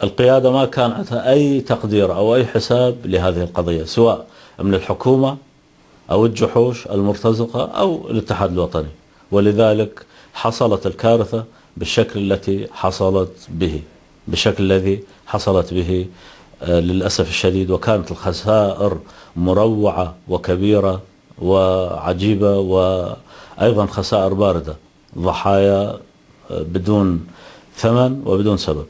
القيادة ما كان عندها أي تقدير أو أي حساب لهذه القضية، سواء من الحكومة أو الجحوش المرتزقة أو الاتحاد الوطني، ولذلك حصلت الكارثة بالشكل الذي حصلت به للأسف الشديد. وكانت الخسائر مروعة وكبيرة وعجيبة، وأيضا خسائر باردة، ضحايا بدون ثمن وبدون سبب.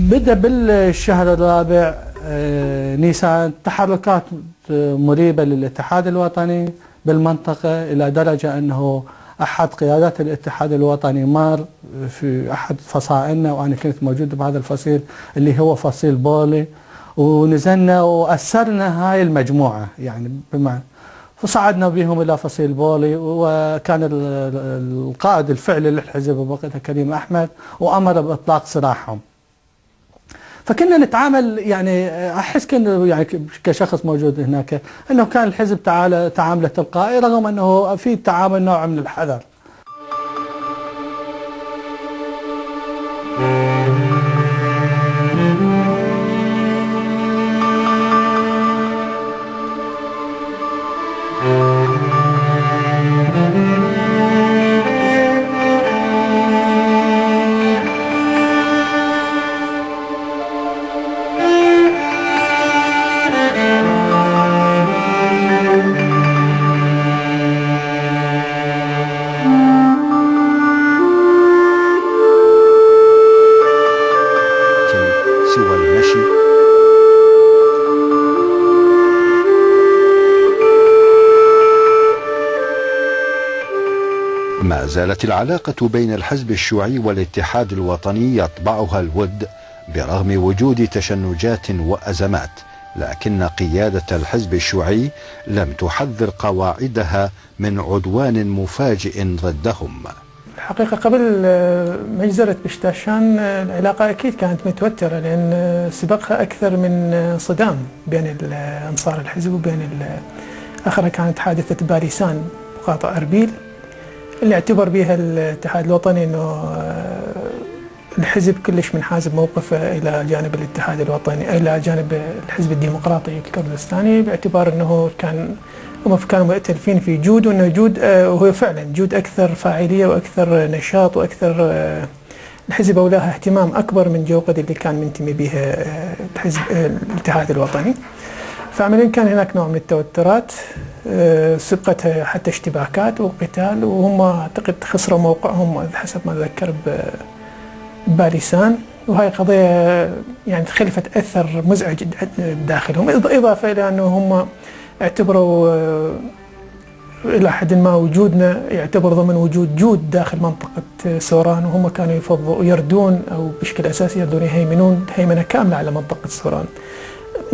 بدأ بالشهر الرابع نيسان تحركات مريبة للاتحاد الوطني بالمنطقة، إلى درجة أنه أحد قيادات الاتحاد الوطني مار في أحد فصائلنا، وأنا كنت موجود بهذا الفصيل اللي هو فصيل بولي، ونزلنا وأسرنا هاي المجموعة يعني بمعنى، فصعدنا بهم إلى فصيل بولي، وكان القائد الفعلي للحزب بوقتها كريم أحمد، وأمر بإطلاق سراحهم. فكنا نتعامل يعني احس كانه يعني كشخص موجود هناك انه كان الحزب تعامله تلقائي، رغم انه في تعامل نوع من الحذر. ما زالت العلاقة بين الحزب الشيوعي والاتحاد الوطني يطبعها الود برغم وجود تشنجات وأزمات، لكن قيادة الحزب الشيوعي لم تحذر قواعدها من عدوان مفاجئ ضدهم. الحقيقة قبل مجزرة بشتاشان العلاقة أكيد كانت متوترة، لأن سبقها أكثر من صدام بين أنصار الحزب وبين آخرها كانت حادثة باريسان مقاطعة أربيل، اللي اعتبر بها الاتحاد الوطني أنه الحزب كلش منحاز موقفه إلى جانب الاتحاد الوطني، إلى جانب الحزب الديمقراطي الكردستاني، باعتبار أنه هم كانوا مؤتلفين في جود، وأنه جود وهو فعلا جود أكثر فاعلية وأكثر نشاط وأكثر الحزب أولاها اهتمام أكبر من جوقد اللي كان منتمي بها الحزب الاتحاد الوطني. فعمليا كان هناك نوع من التوترات، سبقتها حتى اشتباكات وقتال، وهم أعتقد خسروا موقعهم حسب ما أتذكر بباريسان، وهي قضية يعني خلفت أثر مزعج داخلهم، إضافة إلى أنه هم اعتبروا إلى حد ما وجودنا يعتبر ضمن وجود جود داخل منطقة سوران، وهم كانوا يفضلوا يردون أو بشكل أساسي يردون يهيمنون هيمنة كاملة على منطقة سوران.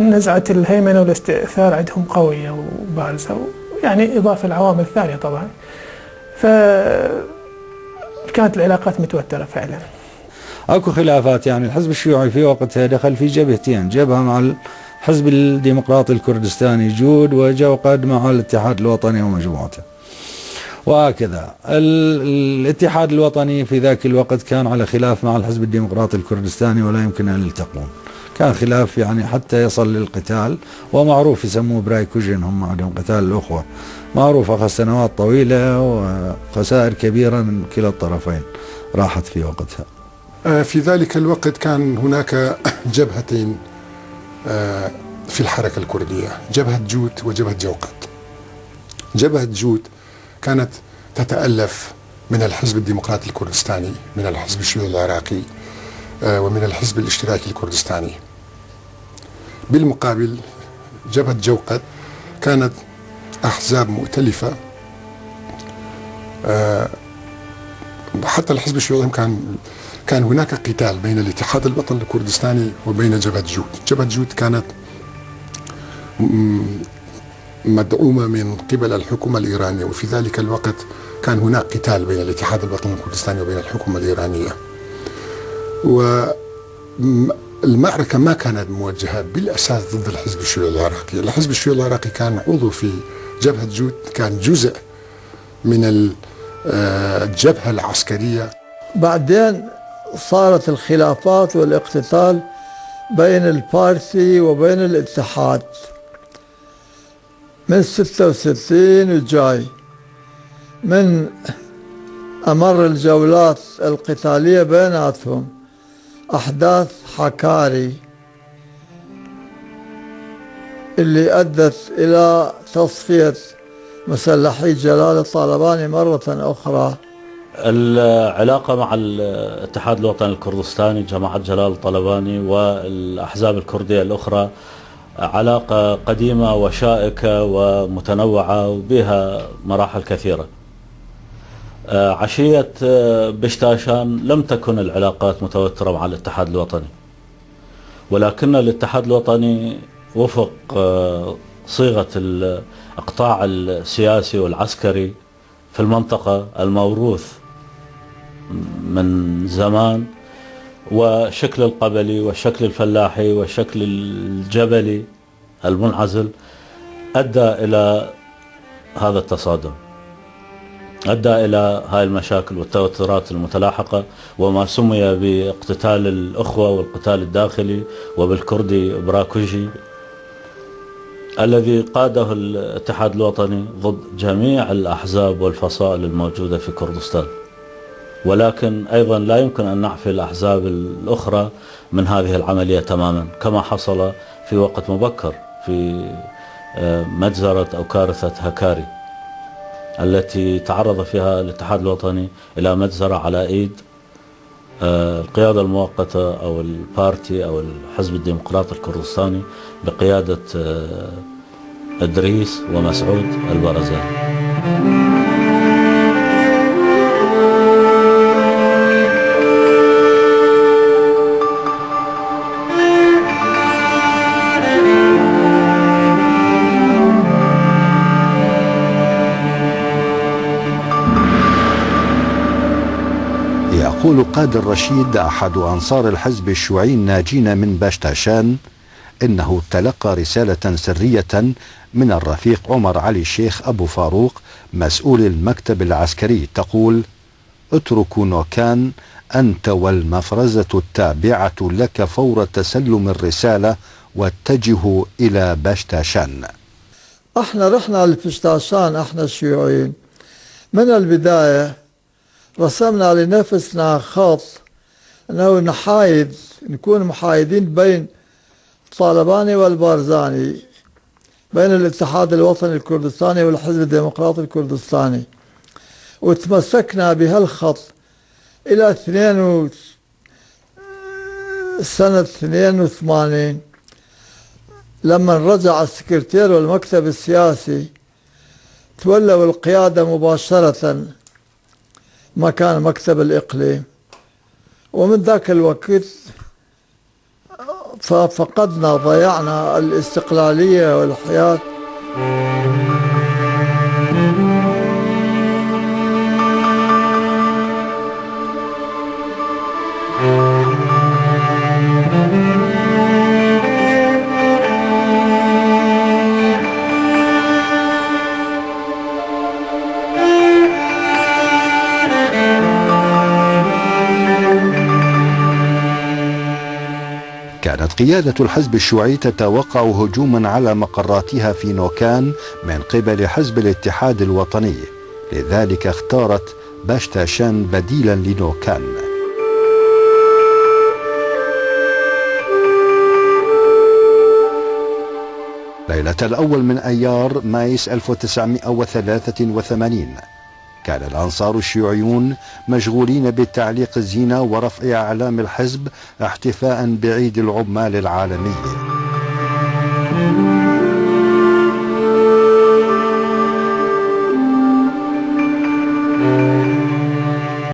نزعة الهيمنة والاستئثار عندهم قوية وبارزة، يعني إضافة لعوامل ثانية طبعا، فكانت العلاقات متوترة فعلا. اكو خلافات، يعني الحزب الشيوعي في وقتها دخل في جبهتين، جبهة مع الحزب الديمقراطي الكردستاني جود، وجوقد مع الاتحاد الوطني ومجموعته، وهكذا. الاتحاد الوطني في ذاك الوقت كان على خلاف مع الحزب الديمقراطي الكردستاني، ولا يمكن أن يلتقون، كان خلاف يعني حتى يصل للقتال، ومعروف يسموه برايكوجين، هم عندهم قتال الأخوة، معروف أخذ سنوات طويلة وخسائر كبيرة من كلا الطرفين راحت في وقتها. في ذلك الوقت كان هناك جبهتين في الحركة الكردية، جبهة جود وجبهة جوقد. جبهة جود كانت تتألف من الحزب الديمقراطي الكردستاني، من الحزب الشيوعي العراقي، ومن الحزب الاشتراكي الكردستاني. بالمقابل جبهة جوقد كانت أحزاب مؤتلفة، حتى الحزب الشيوعي كان هناك قتال بين الاتحاد الوطني الكردستاني وبين جبهة جود. جبهة جود كانت مدعومة من قبل الحكومة الإيرانية، وفي ذلك الوقت كان هناك قتال بين الاتحاد الوطني الكردستاني وبين الحكومة الإيرانية. المعركة ما كانت موجهة بالأساس ضد الحزب الشيوعي العراقي. الحزب الشيوعي العراقي كان عضو في جبهة جود، كان جزء من الجبهة العسكرية. بعدين صارت الخلافات والاقتتال بين البارتي وبين الاتحاد من 66 وجاي، من أمر الجولات القتالية بيناتهم، أحداث حكاري اللي أدت إلى تصفية مسلحي جلال الطالباني مرة أخرى. العلاقة مع الاتحاد الوطني الكردستاني، جماعة جلال الطالباني والأحزاب الكردية الأخرى علاقة قديمة وشائكة ومتنوعة وبها مراحل كثيرة. عشية بشتاشان لم تكن العلاقات متوترة مع الاتحاد الوطني، ولكن الاتحاد الوطني وفق صيغة الإقطاع السياسي والعسكري في المنطقة الموروث من زمان، وشكل القبلي والشكل الفلاحي والشكل الجبلي المنعزل، أدى إلى هذا التصادم، أدى إلى هاي المشاكل والتوترات المتلاحقة وما سمي باقتتال الأخوة والقتال الداخلي، وبالكردي براكوجي الذي قاده الاتحاد الوطني ضد جميع الأحزاب والفصائل الموجودة في كردستان. ولكن أيضا لا يمكن أن نعفي الأحزاب الأخرى من هذه العملية تماما، كما حصل في وقت مبكر في مجزرة أو كارثة هكاري التي تعرض فيها الاتحاد الوطني إلى مجزرة على إيد القيادة المؤقتة أو البارتي أو الحزب الديمقراطي الكردستاني بقيادة إدريس ومسعود البرزاني. يقول قادر رشيد أحد أنصار الحزب الشيوعي الناجين من باشتاشان إنه تلقى رسالة سرية من الرفيق عمر علي الشيخ أبو فاروق مسؤول المكتب العسكري تقول: اتركوا نوكان أنت والمفرزة التابعة لك فور تسلم الرسالة واتجهوا إلى باشتاشان. احنا رحنا لباشتاشان، احنا الشيوعيين من البداية رسمنا لنفسنا خط انه نحايد، نكون محايدين بين الطالباني والبارزاني، بين الاتحاد الوطني الكردستاني والحزب الديمقراطي الكردستاني، وتمسكنا بهالخط الى سنة 82 لما رجع السكرتير والمكتب السياسي تولوا القيادة مباشرة مكان مكتب الإقليم، ومن ذاك الوقت ففقدنا، ضيعنا الاستقلالية والحياة. كانت قيادة الحزب الشيوعي تتوقع هجوما على مقراتها في نوكان من قبل حزب الاتحاد الوطني، لذلك اختارت باشتاشان بديلا لنوكان. ليلة الأول من أيار مايس 1983 كان الأنصار الشيوعيون مشغولين بتعليق الزينة ورفع أعلام الحزب احتفاء بعيد العمال العالمي.